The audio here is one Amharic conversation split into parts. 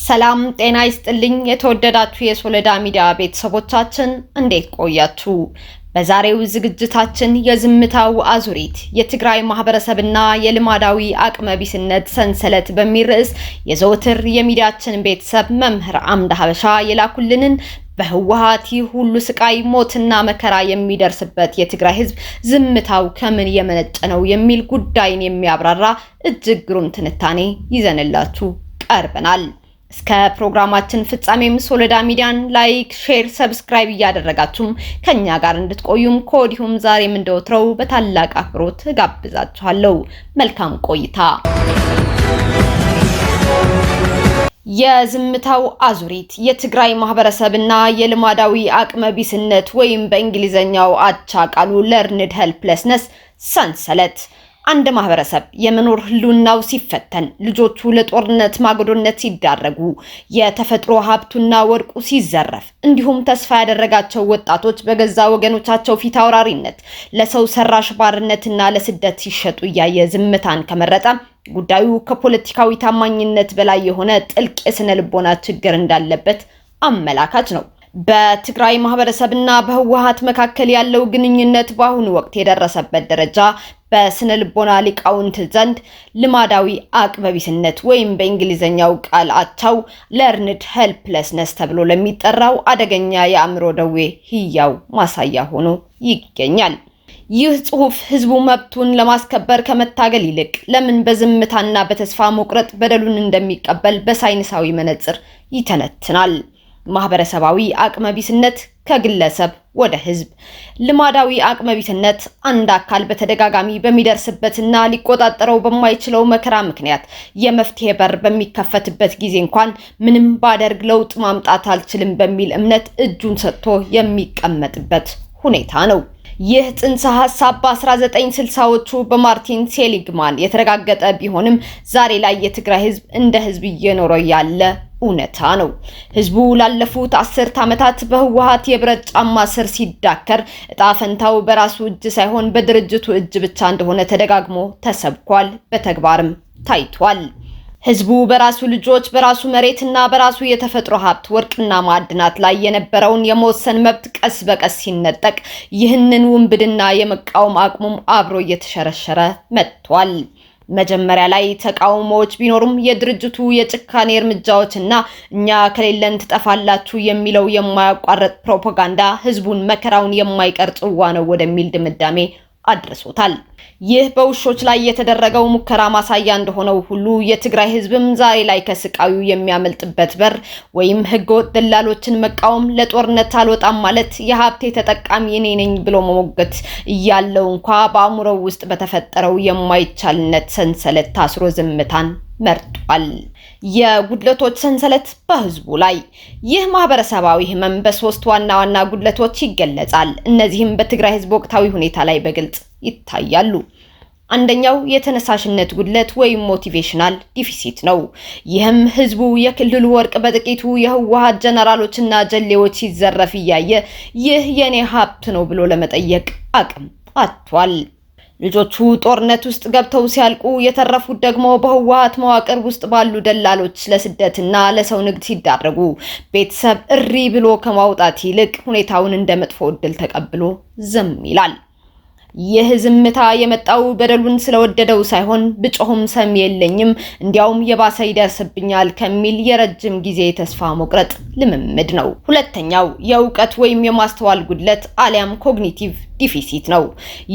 ሰላም ጤና ይስጥልኝ የተወደዳችሁ የሶለዳ ሚዲያ ቤተሰቦቻችን እንዴት ቆያችሁ? በዛሬው ዝግጅታችን የዝምታው አዙሪት የትግራይ ማህበረሰብና የልማዳዊ አቅመቢስነት ሰንሰለት በሚል ርዕስ የዘወትር የሚዲያችን ቤተሰብ መምህር አምደ ሀበሻ የላኩልንን በህወሓት ሁሉ ስቃይ ሞትና መከራ የሚደርስበት የትግራይ ህዝብ ዝምታው ከምን የመነጨ ነው የሚል ጉዳይን የሚያብራራ እጅግ ግሩም ትንታኔ ይዘንላችሁ ቀርበናል። እስከ ፕሮግራማችን ፍጻሜም ሶለዳ ሚዲያን ላይክ፣ ሼር፣ ሰብስክራይብ እያደረጋችሁም ከኛ ጋር እንድትቆዩም ኮዲሁም ዛሬም እንደወትረው በታላቅ አክብሮት ጋብዛችኋለሁ። መልካም ቆይታ። የዝምታው አዙሪት የትግራይ ማህበረሰብና የልማዳዊ አቅመቢስነት ወይም በእንግሊዘኛው አቻ ቃሉ ለርንድ ሄልፕለስነስ ሰንሰለት አንድ ማህበረሰብ የመኖር ህልውናው ሲፈተን፣ ልጆቹ ለጦርነት ማገዶነት ሲዳረጉ፣ የተፈጥሮ ሀብቱና ወርቁ ሲዘረፍ፣ እንዲሁም ተስፋ ያደረጋቸው ወጣቶች በገዛ ወገኖቻቸው ፊት አውራሪነት ለሰው ሰራሽ ባርነትና ለስደት ሲሸጡ እያየ ዝምታን ከመረጠ ጉዳዩ ከፖለቲካዊ ታማኝነት በላይ የሆነ ጥልቅ የስነ ልቦና ችግር እንዳለበት አመላካች ነው። በትግራይ ማህበረሰብና በህወሓት መካከል ያለው ግንኙነት በአሁኑ ወቅት የደረሰበት ደረጃ በስነ ልቦና ሊቃውንት ዘንድ ልማዳዊ አቅመቢስነት ወይም በእንግሊዘኛው ቃል አቻው ለርንድ ሄልፕለስነስ ተብሎ ለሚጠራው አደገኛ የአእምሮ ደዌ ህያው ማሳያ ሆኖ ይገኛል። ይህ ጽሑፍ ህዝቡ መብቱን ለማስከበር ከመታገል ይልቅ ለምን በዝምታና በተስፋ መቁረጥ በደሉን እንደሚቀበል በሳይንሳዊ መነጽር ይተነትናል። ማህበረሰባዊ አቅመቢስነት ከግለሰብ ወደ ህዝብ፣ ልማዳዊ አቅመቢስነት አንድ አካል በተደጋጋሚ በሚደርስበትና ሊቆጣጠረው በማይችለው መከራ ምክንያት የመፍትሄ በር በሚከፈትበት ጊዜ እንኳን ምንም ባደርግ ለውጥ ማምጣት አልችልም በሚል እምነት እጁን ሰጥቶ የሚቀመጥበት ሁኔታ ነው። ይህ ጽንሰ ሐሳብ በ1960ዎቹ በማርቲን ሴሊግማን የተረጋገጠ ቢሆንም ዛሬ ላይ የትግራይ ህዝብ እንደ ህዝብ እየኖረ ያለ እውነታ ነው። ህዝቡ ላለፉት 10 ዓመታት በህወሓት የብረት ጫማ ስር ሲዳከር እጣ ፈንታው በራሱ እጅ ሳይሆን በድርጅቱ እጅ ብቻ እንደሆነ ተደጋግሞ ተሰብኳል፣ በተግባርም ታይቷል። ህዝቡ በራሱ ልጆች፣ በራሱ መሬትና በራሱ የተፈጥሮ ሀብት ወርቅና ማዕድናት ላይ የነበረውን የመወሰን መብት ቀስ በቀስ ሲነጠቅ ይህንን ውንብድና የመቃወም አቅሙም አብሮ እየተሸረሸረ መጥቷል። መጀመሪያ ላይ ተቃውሞዎች ቢኖሩም የድርጅቱ የጭካኔ እርምጃዎችና እኛ ከሌለን ትጠፋላችሁ የሚለው የማያቋርጥ ፕሮፓጋንዳ ህዝቡን መከራውን የማይቀር ጽዋ ነው ወደሚል ድምዳሜ አድርሶታል። ይህ በውሾች ላይ የተደረገው ሙከራ ማሳያ እንደሆነው ሁሉ የትግራይ ህዝብም ዛሬ ላይ ከስቃዩ የሚያመልጥበት በር ወይም ህገወጥ ደላሎችን መቃወም፣ ለጦርነት አልወጣም ማለት፣ የሀብቴ ተጠቃሚ እኔ ነኝ ብሎ መሞገት እያለው እንኳ በአእምሮው ውስጥ በተፈጠረው የማይቻልነት ሰንሰለት ታስሮ ዝምታን መርጧል። የጉድለቶች ሰንሰለት በህዝቡ ላይ። ይህ ማህበረሰባዊ ህመም በሶስት ዋና ዋና ጉድለቶች ይገለጻል። እነዚህም በትግራይ ህዝብ ወቅታዊ ሁኔታ ላይ በግልጽ ይታያሉ። አንደኛው የተነሳሽነት ጉድለት ወይም ሞቲቬሽናል ዲፊሲት ነው። ይህም ህዝቡ የክልሉ ወርቅ በጥቂቱ የህወሓት ጀነራሎችና ጀሌዎች ሲዘረፍ እያየ ይህ የኔ ሀብት ነው ብሎ ለመጠየቅ አቅም አጥቷል። ልጆቹ ጦርነት ውስጥ ገብተው ሲያልቁ የተረፉት ደግሞ በህወሓት መዋቅር ውስጥ ባሉ ደላሎች ለስደትና ለሰው ንግድ ሲዳረጉ ቤተሰብ እሪ ብሎ ከማውጣት ይልቅ ሁኔታውን እንደ መጥፎ ዕድል ተቀብሎ ዝም ይላል። ይህ ዝምታ የመጣው በደሉን ስለወደደው ሳይሆን ብጮህም ሰሚ የለኝም እንዲያውም የባሰ ይደርስብኛል ከሚል የረጅም ጊዜ ተስፋ መቁረጥ ልምምድ ነው። ሁለተኛው የእውቀት ወይም የማስተዋል ጉድለት አሊያም ኮግኒቲቭ ዲፊሲት ነው።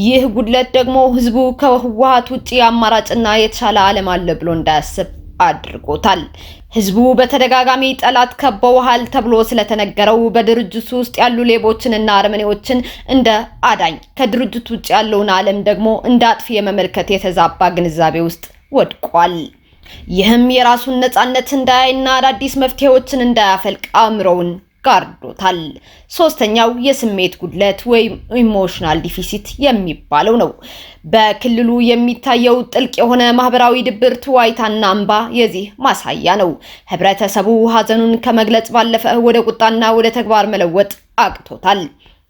ይህ ጉድለት ደግሞ ህዝቡ ከህወሓት ውጪ አማራጭና የተሻለ ዓለም አለ ብሎ እንዳያስብ አድርጎታል። ህዝቡ በተደጋጋሚ ጠላት ከበውሃል ተብሎ ስለተነገረው በድርጅቱ ውስጥ ያሉ ሌቦችንና አረመኔዎችን እንደ አዳኝ፣ ከድርጅቱ ውጭ ያለውን ዓለም ደግሞ እንደ አጥፊ የመመልከት የተዛባ ግንዛቤ ውስጥ ወድቋል። ይህም የራሱን ነፃነት እንዳያይና አዳዲስ መፍትሄዎችን እንዳያፈልቅ አእምሮውን ጋርዶታል። ሶስተኛው የስሜት ጉድለት ወይም ኢሞሽናል ዲፊሲት የሚባለው ነው። በክልሉ የሚታየው ጥልቅ የሆነ ማህበራዊ ድብርት፣ ዋይታና እንባ የዚህ ማሳያ ነው። ህብረተሰቡ ሀዘኑን ከመግለጽ ባለፈ ወደ ቁጣና ወደ ተግባር መለወጥ አቅቶታል።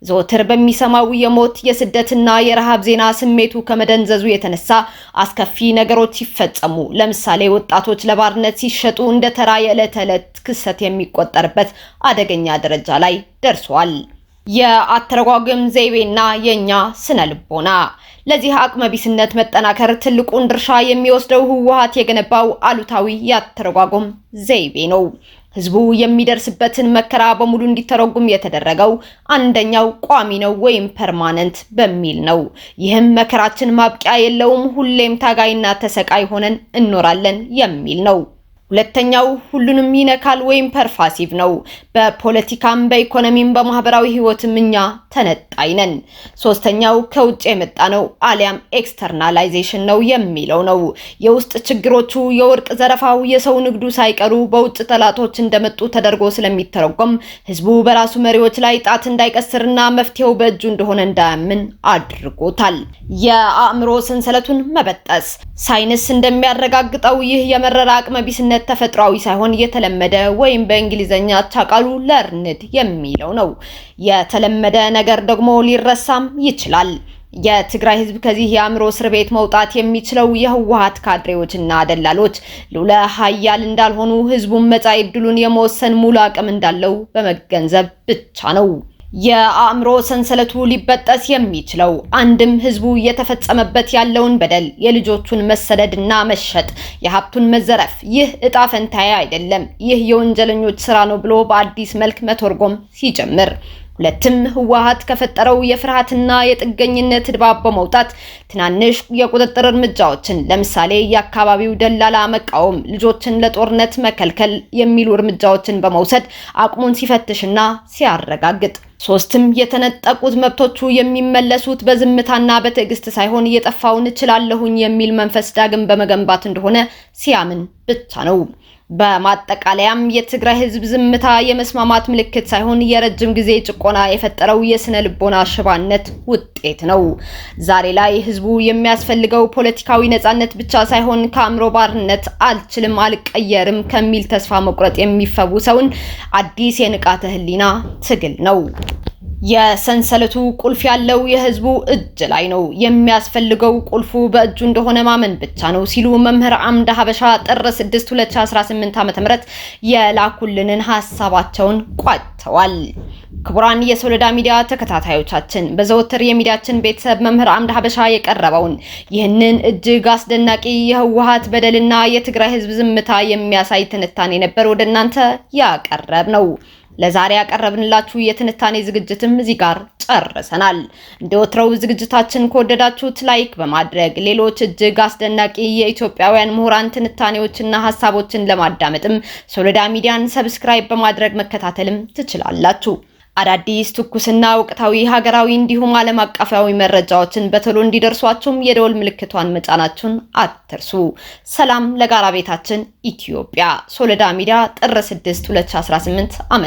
ዘወትር በሚሰማው የሞት የስደትና የረሃብ ዜና ስሜቱ ከመደንዘዙ የተነሳ አስከፊ ነገሮች ሲፈጸሙ፣ ለምሳሌ ወጣቶች ለባርነት ሲሸጡ እንደ ተራ የዕለት ተዕለት ክስተት የሚቆጠርበት አደገኛ ደረጃ ላይ ደርሷል። የአተረጓጎም ዘይቤና የኛ ስነ ልቦና ለዚህ አቅመቢስነት መጠናከር ትልቁን ድርሻ የሚወስደው ህወሓት የገነባው አሉታዊ የአተረጓጎም ዘይቤ ነው። ህዝቡ የሚደርስበትን መከራ በሙሉ እንዲተረጉም የተደረገው አንደኛው ቋሚ ነው ወይም ፐርማነንት በሚል ነው። ይህም መከራችን ማብቂያ የለውም፣ ሁሌም ታጋይና ተሰቃይ ሆነን እንኖራለን የሚል ነው። ሁለተኛው ሁሉንም ይነካል ወይም ፐርፋሲቭ ነው። በፖለቲካም በኢኮኖሚም በማህበራዊ ህይወትም እኛ ተነጣይ ነን። ሶስተኛው ከውጭ የመጣ ነው አሊያም ኤክስተርናላይዜሽን ነው የሚለው ነው። የውስጥ ችግሮቹ የወርቅ ዘረፋው፣ የሰው ንግዱ ሳይቀሩ በውጭ ጠላቶች እንደመጡ ተደርጎ ስለሚተረጎም ህዝቡ በራሱ መሪዎች ላይ ጣት እንዳይቀስርና መፍትሄው በእጁ እንደሆነ እንዳያምን አድርጎታል። የአእምሮ ሰንሰለቱን መበጠስ ሳይንስ እንደሚያረጋግጠው ይህ የመረራ አቅመቢስነት ተፈጥሯዊ ሳይሆን የተለመደ ወይም በእንግሊዘኛ አቻ ቃሉ ለርንድ የሚለው ነው። የተለመደ ነገር ደግሞ ሊረሳም ይችላል። የትግራይ ህዝብ ከዚህ የአእምሮ እስር ቤት መውጣት የሚችለው የህወሓት ካድሬዎችና ደላሎች ልዑለ ኃያል እንዳልሆኑ ህዝቡን መጻኢ ዕድሉን የመወሰን ሙሉ አቅም እንዳለው በመገንዘብ ብቻ ነው። የአእምሮ ሰንሰለቱ ሊበጠስ የሚችለው አንድም ህዝቡ እየተፈጸመበት ያለውን በደል፣ የልጆቹን መሰደድና መሸጥ፣ የሀብቱን መዘረፍ ይህ እጣ ፈንታዬ አይደለም፣ ይህ የወንጀለኞች ስራ ነው ብሎ በአዲስ መልክ መተርጎም ሲጀምር፣ ሁለትም ህወሓት ከፈጠረው የፍርሃትና የጥገኝነት ድባብ በመውጣት ትናንሽ የቁጥጥር እርምጃዎችን ለምሳሌ የአካባቢው ደላላ መቃወም፣ ልጆችን ለጦርነት መከልከል የሚሉ እርምጃዎችን በመውሰድ አቅሙን ሲፈትሽና ሲያረጋግጥ፣ ሶስትም የተነጠቁት መብቶቹ የሚመለሱት በዝምታና በትዕግስት ሳይሆን እየጠፋውን እችላለሁኝ የሚል መንፈስ ዳግም በመገንባት እንደሆነ ሲያምን ብቻ ነው። በማጠቃለያም የትግራይ ህዝብ ዝምታ የመስማማት ምልክት ሳይሆን የረጅም ጊዜ ጭቆና የፈጠረው የስነ ልቦና ሽባነት ውጤት ነው። ዛሬ ላይ ህዝቡ የሚያስፈልገው ፖለቲካዊ ነጻነት ብቻ ሳይሆን ከአእምሮ ባርነት አልችልም አልቀየርም ከሚል ተስፋ መቁረጥ የሚፈውሰውን አዲስ የንቃተ ህሊና ትግል ነው። የሰንሰለቱ ቁልፍ ያለው የህዝቡ እጅ ላይ ነው። የሚያስፈልገው ቁልፉ በእጁ እንደሆነ ማመን ብቻ ነው ሲሉ መምህር አምደ ሀበሻ ጥር 6 2018 ዓ.ም የላኩልንን ሐሳባቸውን ቋጭተዋል። ክቡራን የሶሎዳ ሚዲያ ተከታታዮቻችን በዘወትር የሚዲያችን ቤተሰብ መምህር አምደ ሀበሻ የቀረበውን ይህንን እጅግ አስደናቂ የህወሓት በደልና የትግራይ ህዝብ ዝምታ የሚያሳይ ትንታኔ ነበር ወደ እናንተ ያቀረብ ነው። ለዛሬ ያቀረብንላችሁ የትንታኔ ዝግጅትም እዚህ ጋር ጨርሰናል። እንደወትሮው ዝግጅታችን ከወደዳችሁት ላይክ በማድረግ ሌሎች እጅግ አስደናቂ የኢትዮጵያውያን ምሁራን ትንታኔዎችና ሐሳቦችን ለማዳመጥም ሶሎዳ ሚዲያን ሰብስክራይብ በማድረግ መከታተልም ትችላላችሁ። አዳዲስ ትኩስና ወቅታዊ ሀገራዊ እንዲሁም ዓለም አቀፋዊ መረጃዎችን በቶሎ እንዲደርሷችሁም የደወል ምልክቷን መጫናችሁን አትርሱ። ሰላም ለጋራ ቤታችን ኢትዮጵያ። ሶሎዳ ሚዲያ ጥር 6 2018 ዓ.ም